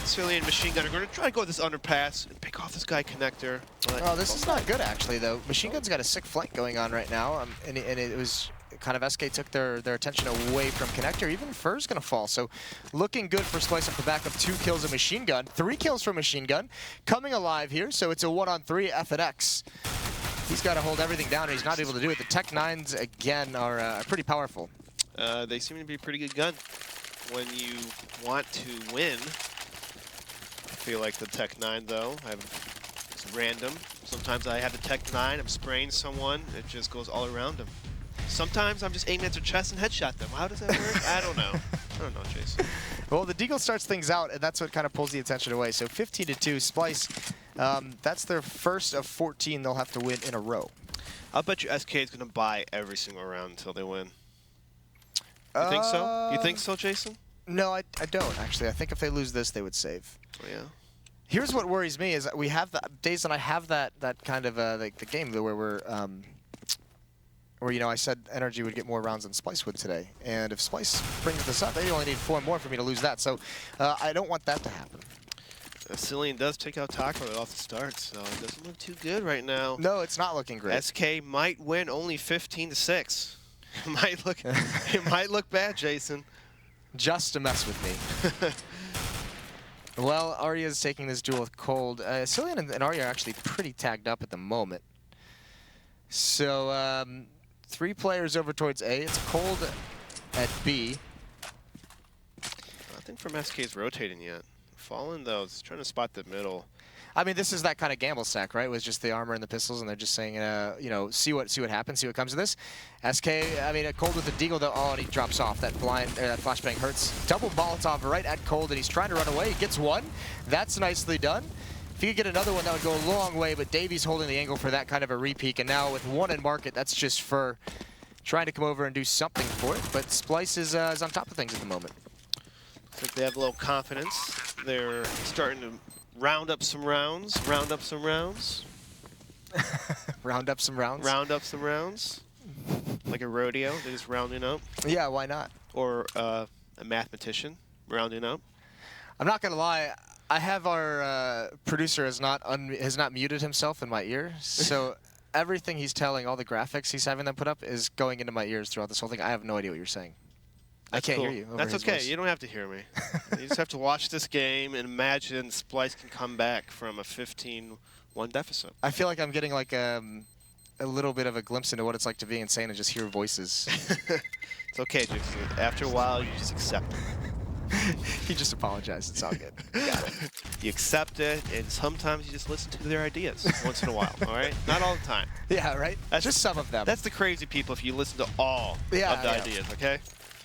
Silly and Machine Gun are going to try to go with this underpass and pick off this guy connector. Oh, this is not good actually though. Machine Gun's got a sick flank going on right now, and it was kind of SK took their attention away from connector. Even Fur's going to fall. So looking good for Splyce off the back of 2 kills of Machine Gun. 3 kills for Machine Gun. Coming alive here, so it's a 1-on-3 FNX. He's got to hold everything down, and he's not able to do it. The Tech 9s, again, are pretty powerful. They seem to be a pretty good gun. When you want to win, I feel like the Tech 9, though, it's random. Sometimes I have the Tech 9, I'm spraying someone, it just goes all around them. Sometimes I'm just aiming at their chest and headshot them. How does that work? I don't know. I don't know, Jason. Well, the Deagle starts things out, and that's what kind of pulls the attention away. So 15-2, Splyce, that's their first of 14 they'll have to win in a row. I'll bet you SK is going to buy every single round until they win. You think so? You think so, Jason? No, I don't, actually. I think if they lose this, they would save. Oh, yeah. Here's what worries me is that we have the days when I have that kind of like the game where we're where, you know, I said Energy would get more rounds than Splyce would today. And if Splyce brings this up, they only need 4 more for me to lose that. So I don't want that to happen. Cillian does take out Taco off the start, so it doesn't look too good right now. No, it's not looking great. SK might win only 15-6. It might look bad, Jason. Just to mess with me. Well, Arya's taking this duel with Cold. Cillian and Arya are actually pretty tagged up at the moment. So 3 players over towards A. It's Cold at B. Nothing from SK's rotating yet. Fallen, though, is trying to spot the middle. I mean, this is that kind of gamble stack, right? With just the armor and the pistols, and they're just saying, you know, see what happens, see what comes of this. SK, I mean, Cold with the Deagle, though. Oh, and he drops off. That that flashbang hurts. Double Molotov right at Cold, and he's trying to run away. He gets one. That's nicely done. If he could get another one, that would go a long way, but Davey's holding the angle for that kind of a repeak, and now with 1 in market, that's just for trying to come over and do something for it, but Splyce is on top of things at the moment. Looks like they have a little confidence. They're starting to round up some rounds, round up some rounds. Round up some rounds? Round up some rounds. Like a rodeo, they're just rounding up. Yeah, why not? Or a mathematician rounding up. I'm not going to lie. I have our producer has not muted himself in my ear, so everything he's telling, all the graphics he's having them put up, is going into my ears throughout this whole thing. I have no idea what you're saying. That's I can't cool. hear you. That's okay. Voice. You don't have to hear me. You just have to watch this game and imagine Splyce can come back from a 15-1 deficit. I feel like I'm getting like a little bit of a glimpse into what it's like to be insane and just hear voices. It's okay, Jason. After a while, you just accept it. He just apologized. It's all good. Got it. You accept it, and sometimes you just listen to their ideas once in a while, all right? Not all the time. Yeah, right? That's just some of them. That's the crazy people if you listen to all of the ideas, okay?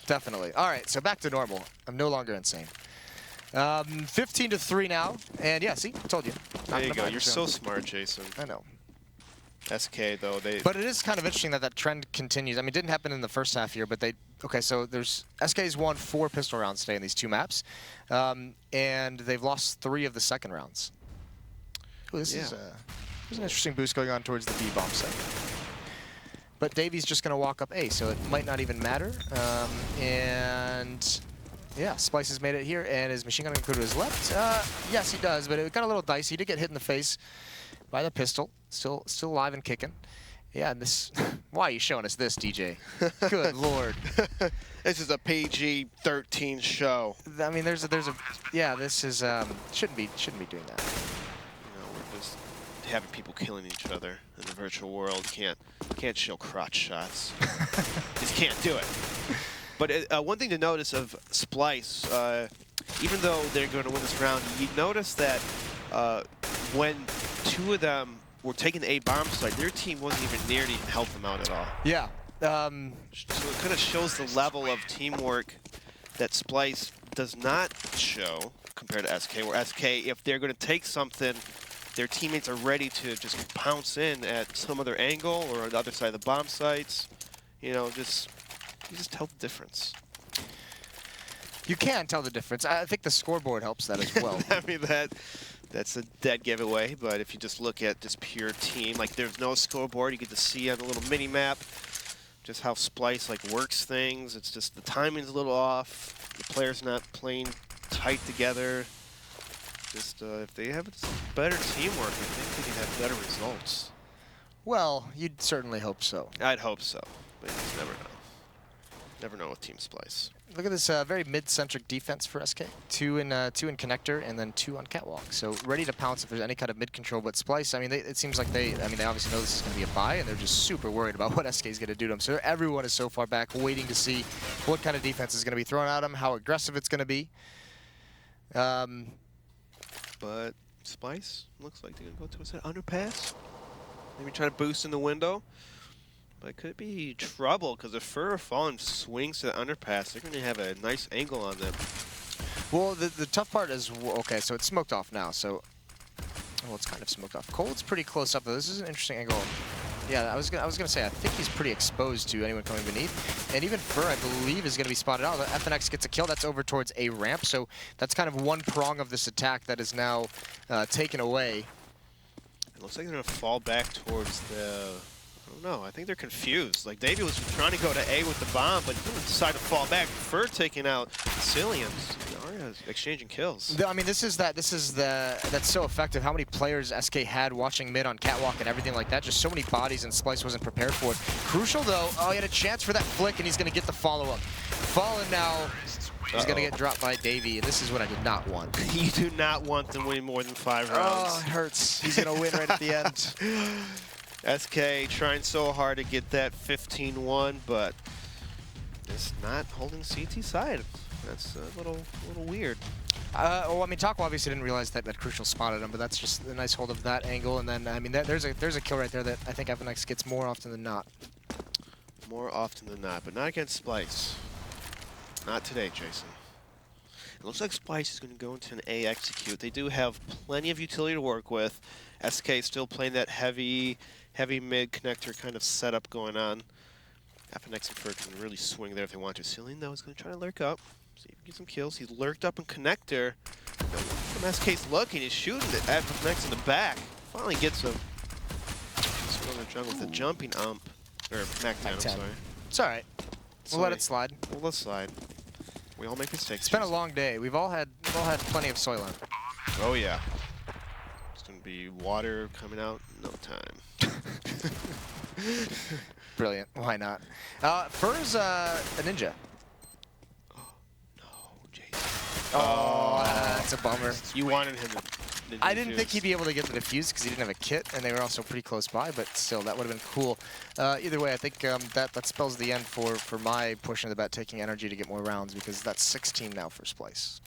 Definitely. All right, so back to normal. I'm no longer insane. 15-3 now, and yeah, see, I told you. There you go. You're so smart, Jason. I know. SK, though, But it is kind of interesting that that trend continues. I mean, it didn't happen in the first half here, but they... Okay, so there's... SK's won 4 pistol rounds today in these 2 maps, and they've lost 3 of the second rounds. Ooh, this is there's an interesting boost going on towards the B bomb site. But Davey's just going to walk up A, so it might not even matter. And... Yeah, Splyce has made it here, and his machine gun can go to his left. Yes, he does, but it got a little dicey. He did get hit in the face by the pistol. Still alive and kicking. Yeah, and this... Why are you showing us this, DJ? Good Lord. This is a PG-13 show. I mean, there's a... Yeah, this is... Shouldn't be doing that. You know, we're just having people killing each other in the virtual world. Can't show crotch shots. Just can't do it. But one thing to notice of Splyce, even though they're going to win this round, you notice that when 2 of them were taking the A bomb site, their team wasn't even near to even help them out at all. Yeah. So it kind of shows the level of teamwork that Splyce does not show compared to SK, where SK, if they're going to take something, their teammates are ready to just pounce in at some other angle or on the other side of the bomb sites. You know, you just tell the difference. You can tell the difference. I think the scoreboard helps that as well. I mean, that's a dead giveaway, but if you just look at just pure team, like there's no scoreboard, you get to see on the little mini map just how Splyce like works things. It's just the timing's a little off, the players not playing tight together. Just if they have better teamwork, I think they can have better results. Well, you'd certainly hope so. I'd hope so, but you just never know. Never know with Team Splyce. Look at this very mid-centric defense for SK. Two in connector and then 2 on catwalk. So ready to pounce if there's any kind of mid-control. But Splyce, I mean, it seems like they obviously know this is going to be a buy, and they're just super worried about what SK is going to do to them. So everyone is so far back waiting to see what kind of defense is going to be thrown at them, how aggressive it's going to be. But Splyce looks like they're going to go to an underpass. Maybe try to boost in the window. But it could be trouble, because if Fur Fallen swings to the underpass, they're going to have a nice angle on them. Well, the tough part is, okay, so it's smoked off now. So, well, it's kind of smoked off. Cold's pretty close up, though. This is an interesting angle. Yeah, I was gonna say, I think he's pretty exposed to anyone coming beneath. And even Fur, I believe, is going to be spotted out. FNX gets a kill. That's over towards a ramp. So that's kind of one prong of this attack that is now taken away. It looks like they're going to fall back towards the... I don't know. I think they're confused. Like, Davey was trying to go to A with the bomb, but he decided to fall back. Fur taking out Cillians. Arya's exchanging kills. I mean, that's so effective. How many players SK had watching mid on catwalk and everything like that? Just so many bodies, and Splyce wasn't prepared for it. Crucial, though. Oh, he had a chance for that flick, and he's going to get the follow-up. Fallen now. He's going to get dropped by Davey, and this is what I did not want. You do not want them winning more than 5 rounds. Oh, it hurts. He's going to win right at the end. SK trying so hard to get that 15-1, but just not holding CT side. That's a little weird. Well, I mean, Taco obviously didn't realize that Crucial spotted him, but that's just a nice hold of that angle. And then, I mean, there's a kill right there that I think FNX gets more often than not. More often than not, but not against Splyce. Not today, Jason. It looks like Splyce is going to go into an A execute. They do have plenty of utility to work with. SK still playing that heavy mid connector kind of setup going on. FNX and Fur can really swing there if they want to. Cillian, though, is going to try to lurk up. See if he can get some kills. He's lurked up in connector. From SK's looking, he's shooting at FNX in the back. Finally gets him. Just on the jungle with a jumping ump. Or Mac-10, I'm sorry. It's all right. We'll let it slide. We'll let it slide. We all make mistakes. It's been a long day. We've all had plenty of soil on. Oh yeah. It's gonna be water coming out in no time. Brilliant. Why not? Fur's a ninja. No, Jason. Oh, that's a bummer. You wanted him to I didn't think he'd be able to get the defuse because he didn't have a kit, and they were also pretty close by, but still, that would have been cool. Either way, I think that spells the end for my portion of the bet, taking energy to get more rounds, because that's 16 now for Splyce.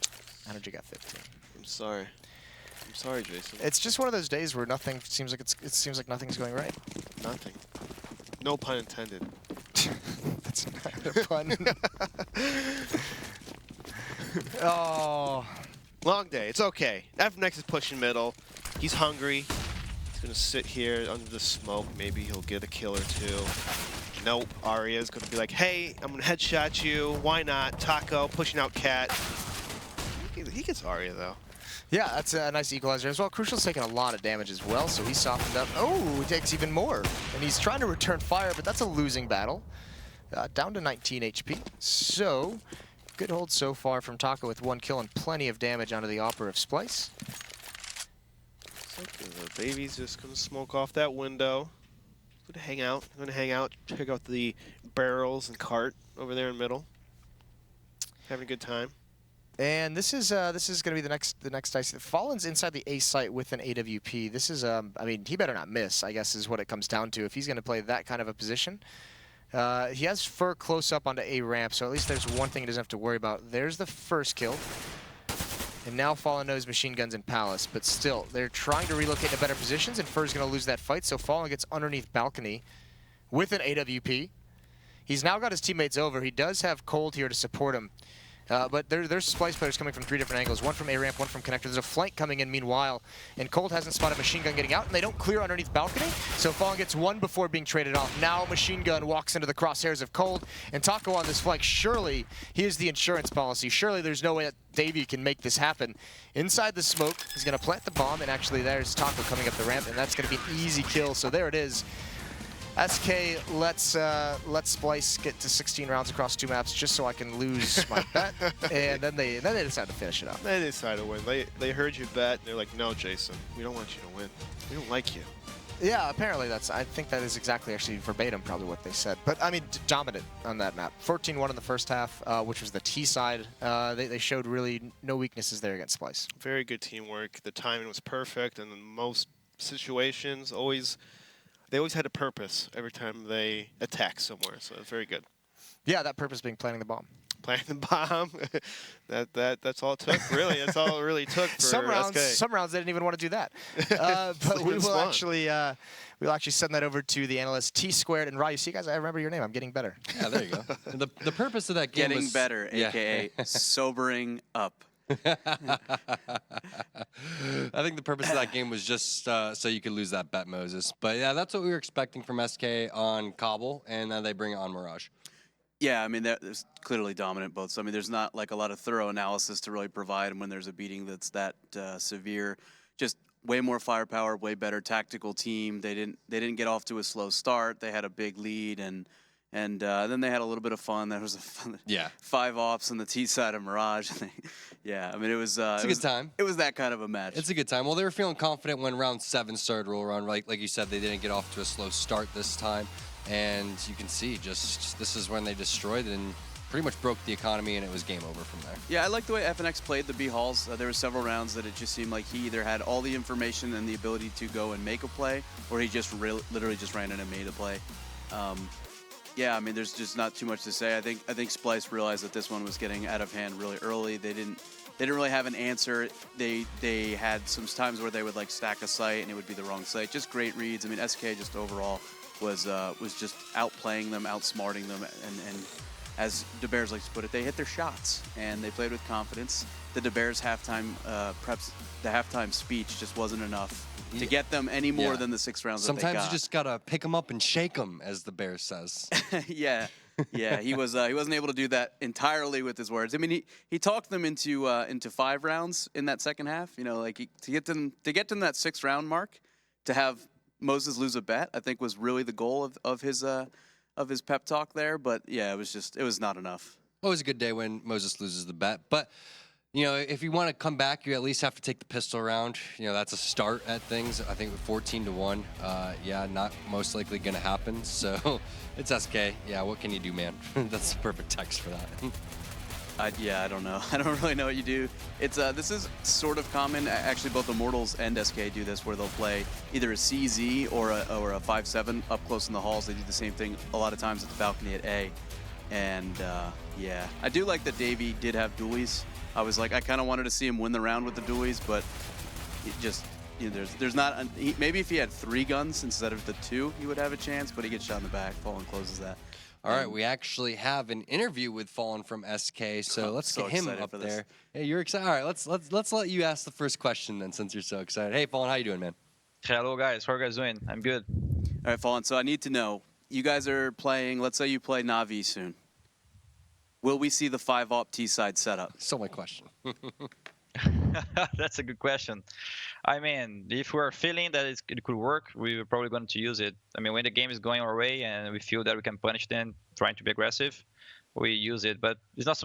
Energy got 15. I'm sorry. I'm sorry, Jason. It's just one of those days where nothing seems like it seems like nothing's going right. Nothing. No pun intended. That's not a pun. Oh. Long day. It's okay. FNX is pushing middle. He's hungry. He's going to sit here under the smoke. Maybe he'll get a kill or two. Nope. Arya's going to be like, hey, I'm going to headshot you. Why not? Taco pushing out Cat. He gets Arya, though. Yeah, that's a nice equalizer as well. Crucial's taking a lot of damage as well, so he's softened up. Oh, he takes even more. And he's trying to return fire, but that's a losing battle. Down to 19 HP. So, good hold so far from Taco with 1 kill and plenty of damage onto the Opera of Splyce. Looks like the baby's just going to smoke off that window. Going to hang out. Going to hang out. Check out the barrels and cart over there in the middle. Having a good time. And this is going to be the next dice. Fallen's inside the A site with an AWP. This is I mean, he better not miss, I guess, is what it comes down to if he's going to play that kind of a position. He has Fur close up onto A ramp, so at least there's one thing he doesn't have to worry about. There's the first kill. And now Fallen knows machine guns in Palace, but still, they're trying to relocate to better positions, and Fur's going to lose that fight, so Fallen gets underneath balcony with an AWP. He's now got his teammates over. He does have Cold here to support him. But there's Splyce players coming from 3 different angles. One from A-ramp, one from connector. There's a flank coming in meanwhile. And Cold hasn't spotted Machine Gun getting out, and they don't clear underneath balcony. So Fallen gets one before being traded off. Now Machine Gun walks into the crosshairs of Cold. And Taco on this flank, surely he is the insurance policy. Surely there's no way that Davey can make this happen. Inside the smoke, he's going to plant the bomb, and actually there's Taco coming up the ramp, and that's going to be an easy kill. So there it is. SK lets Splyce get to 16 rounds across 2 maps just so I can lose my bet, and then they decide to finish it up. They decide to win. They heard you bet, and they're like, no, Jason, we don't want you to win. We don't like you. Yeah, apparently I think that is exactly actually verbatim probably what they said. But I mean, dominant on that map. 14-1 in the first half, which was the T side. They showed really no weaknesses there against Splyce. Very good teamwork. The timing was perfect, and in most situations, they always had a purpose every time they attack somewhere, so it's very good. Yeah, that purpose being planting the bomb. Planting the bomb. That's all it took, really. That's all it really took for some rounds they didn't even want to do that. But we'll actually send that over to the analyst T-Squared and Ryu. See, guys, I remember your name. I'm getting better. Yeah, there you go. The purpose of that game getting was better, aka sobering up. I think the purpose of that game was just so you could lose that bet, Moses. But yeah, that's what we were expecting from SK on Cobble, and then they bring it on Mirage. Yeah, I mean, there's clearly dominant both. So, I mean, there's not like a lot of thorough analysis to really provide when there's a beating that's that severe. Just way more firepower, way better tactical team. They didn't get off to a slow start. They had a big lead, and then they had a little bit of fun. There was a fun 5 ops on the T side of Mirage. Yeah, I mean, it was a good time. It was that kind of a match. It's a good time. Well, they were feeling confident when round 7 started to roll around. Like you said, they didn't get off to a slow start this time. And you can see just this is when they destroyed it and pretty much broke the economy, and it was game over from there. Yeah, I like the way FNX played the B halls. There were several rounds that it just seemed like he either had all the information and the ability to go and make a play, or he just literally just ran in and made a play. Yeah, I mean, there's just not too much to say. I think Splyce realized that this one was getting out of hand really early. They didn't really have an answer. They had some times where they would like stack a site and it would be the wrong site. Just great reads. I mean, SK just overall was just outplaying them, outsmarting them, and as De Beers likes to put it, they hit their shots and they played with confidence. The De Beers halftime, perhaps the halftime speech just wasn't enough to get them any more than the 6 rounds that they got. Sometimes you just gotta pick them up and shake them, as the Bear says. Yeah, he wasn't able to do that entirely with his words. I mean, he talked them into 5 rounds in that second half. You know, like to get them that 6th round mark, to have Moses lose a bet, I think was really the goal of his pep talk there. But yeah, it was not enough. Always a good day when Moses loses the bet, but. You know, if you want to come back, you at least have to take the pistol round. You know, that's a start at things. I think with 14-1, yeah, not most likely going to happen. So it's SK. Yeah, what can you do, man? That's the perfect text for that. Yeah, I don't know. I don't really know what you do. It's this is sort of common. Actually, both Immortals and SK do this, where they'll play either a CZ or a 5-7 up close in the halls. They do the same thing a lot of times at the balcony at A. And yeah, I do like that Davey did have dualies. I was like, I kind of wanted to see him win the round with the dualies, but it just, you know, there's not, maybe if he had 3 guns instead of the 2, he would have a chance, but he gets shot in the back. Fallen closes that. All right, we actually have an interview with Fallen from SK, so let's get him up there. Yeah, you're excited. All right, let's let you ask the first question then, since you're so excited. Hey, Fallen, how you doing, man? Hello, guys. How are you guys doing? I'm good. All right, Fallen. So I need to know, you guys are playing. Let's say you play Na'Vi soon. Will we see the 5-op T-side setup? So my question. That's a good question. I mean, if we're feeling that it could work, we're probably going to use it. I mean, when the game is going our way and we feel that we can punish them trying to be aggressive, we use it. But it's not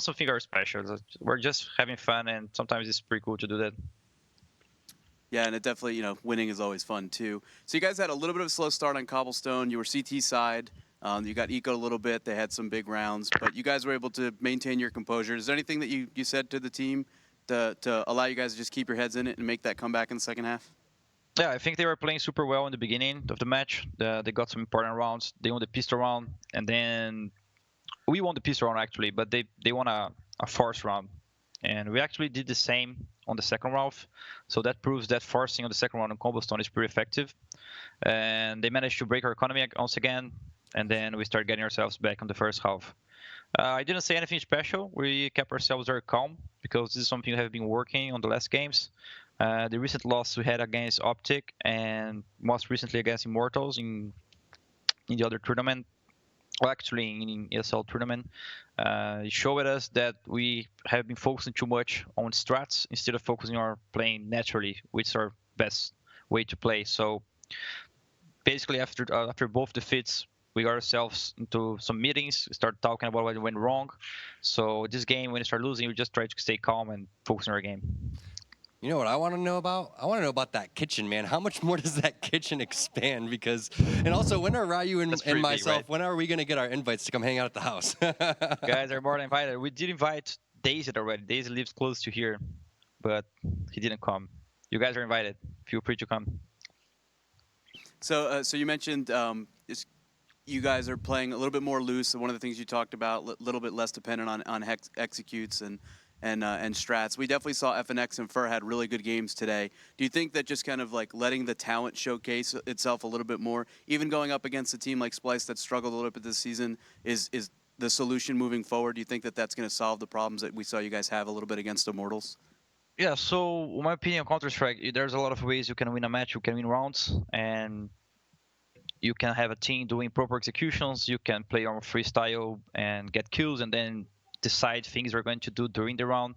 something very special. We're just having fun, and sometimes it's pretty cool to do that. Yeah, and it definitely, you know, winning is always fun too. So you guys had a little bit of a slow start on Cobblestone. You were CT side. You got ecoed a little bit. They had some big rounds, but you guys were able to maintain your composure. Is there anything that you said to the team to allow you guys to just keep your heads in it and make that comeback in the second half? Yeah, I think they were playing super well in the beginning of the match. They got some important rounds. They won the pistol round, and then we won the pistol round actually, but they won a force round. And we actually did the same on the second round. So that proves that forcing on the second round on Cobblestone is pretty effective. And they managed to break our economy once again. and then we start getting ourselves back on the first half. I didn't say anything special. We kept ourselves very calm because this is something we have been working on the last games. The recent loss we had against Optic and most recently against Immortals in the other tournament, well, actually in ESL tournament, it showed us that we have been focusing too much on strats instead of focusing on playing naturally, which is our best way to play. So basically, after both defeats, we got ourselves into some meetings, start talking about what went wrong. So this game, when we start losing, we just try to stay calm and focus on our game. You know what I want to know about? I want to know about that kitchen, man. How much more does that kitchen expand? Because, and also, when are Ryu and myself, right? when are we going to get our invites to come hang out at the house? Guys are more than invited. We did invite Daisy already. Daisy lives close to here, but he didn't come. You guys are invited. Feel free to come. So you mentioned you guys are playing a little bit more loose. One of the things you talked about, a little bit less dependent on executes and strats. We definitely saw FNX and Fur had really good games today. Do you think that just kind of like letting the talent showcase itself a little bit more, even going up against a team like Splyce that struggled a little bit this season, is the solution moving forward? Do you think that that's going to solve the problems that we saw you guys have a little bit against Immortals? Yeah, so in my opinion, Counter-Strike, there's a lot of ways you can win a match. You can win rounds, and you can have a team doing proper executions. You can play on freestyle and get kills, and then decide things we're going to do during the round.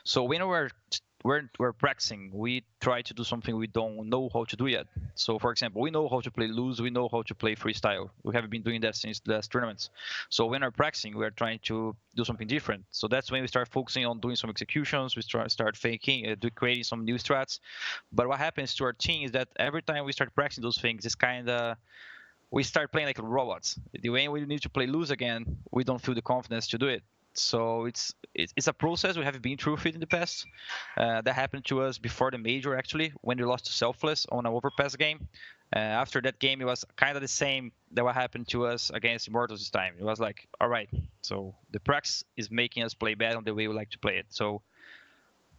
So when we're practicing, we try to do something we don't know how to do yet. So for example, we know how to play loose, we know how to play freestyle. We have been doing that since the last tournaments. So when we're practicing, we're trying to do something different. So that's when we start focusing on doing some executions, we start faking, creating some new strats. But what happens to our team is that every time we start practicing those things, it's kind of, we start playing like robots. When we need to play loose again, we don't feel the confidence to do it. So it's a process. We have been through it in the past. That happened to us before the major, actually, when we lost to Selfless on an overpass game. After that game, it was kind of the same that what happened to us against Immortals this time. It was like, all right, so the practice is making us play bad on the way we like to play it. So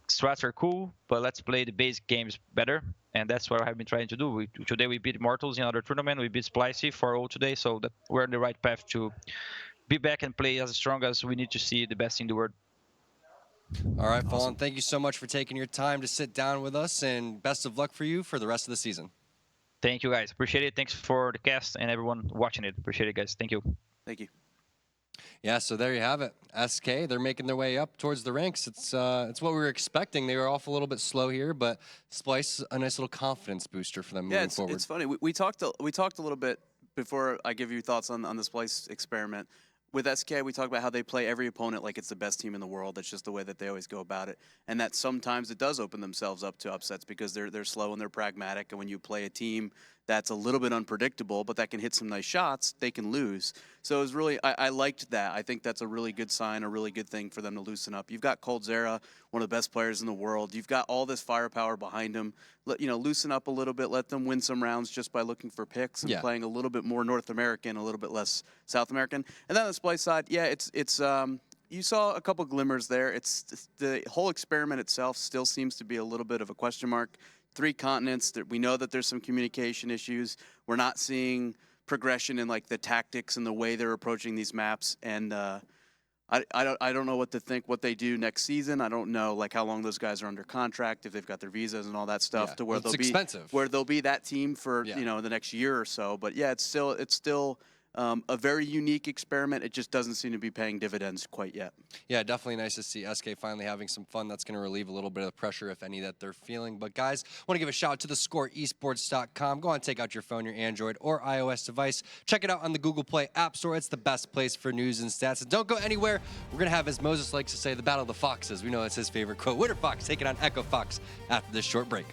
strats are cool, but let's play the basic games better. And that's what I have been trying to do. Today we beat Immortals in another tournament. We beat Splyce 4-0 today, so that we're on the right path to be back and play as strong as we need to see the best in the world. All right, Fallen, thank you so much for taking your time to sit down with us, and best of luck for you for the rest of the season. Thank you, guys. Appreciate it. Thanks for the cast and everyone watching it. Appreciate it, guys. Thank you. Thank you. Yeah, so there you have it. SK, they're making their way up towards the ranks. It's what we were expecting. They were off a little bit slow here, but Splyce, a nice little confidence booster for them moving forward. Yeah, it's funny. We talked a little bit before I give you thoughts on the Splyce experiment. With SK, we talk about how they play every opponent like it's the best team in the world. That's just the way that they always go about it. And that sometimes it does open themselves up to upsets because they're slow and they're pragmatic. And when you play a team that's a little bit unpredictable, but that can hit some nice shots, they can lose. So it was really, I liked that. I think that's a really good sign, a really good thing for them to loosen up. You've got Coldzera, one of the best players in the world. You've got all this firepower behind him. Loosen up a little bit, let them win some rounds just by looking for picks and playing a little bit more North American, a little bit less South American. And then on the Splyce side, yeah, it's you saw a couple glimmers there. It's the whole experiment itself still seems to be a little bit of a question mark. 3 continents, that we know that there's some communication issues. We're not seeing progression in like the tactics and the way they're approaching these maps. And I don't know what to think what they do next season. I don't know like how long those guys are under contract, if they've got their visas and all that stuff, to where they'll be that team for the next year or so. But yeah, it's still a very unique experiment. It just doesn't seem to be paying dividends quite yet. Yeah, definitely nice to see SK finally having some fun. That's going to relieve a little bit of pressure, if any, that they're feeling. But guys, want to give a shout out to thescoreesports.com. Go on, take out your phone, your Android or iOS device. Check it out on the Google Play App Store. It's the best place for news and stats. And don't go anywhere. We're going to have, as Moses likes to say, the Battle of the Foxes. We know it's his favorite quote. Winter Fox taking on Echo Fox after this short break.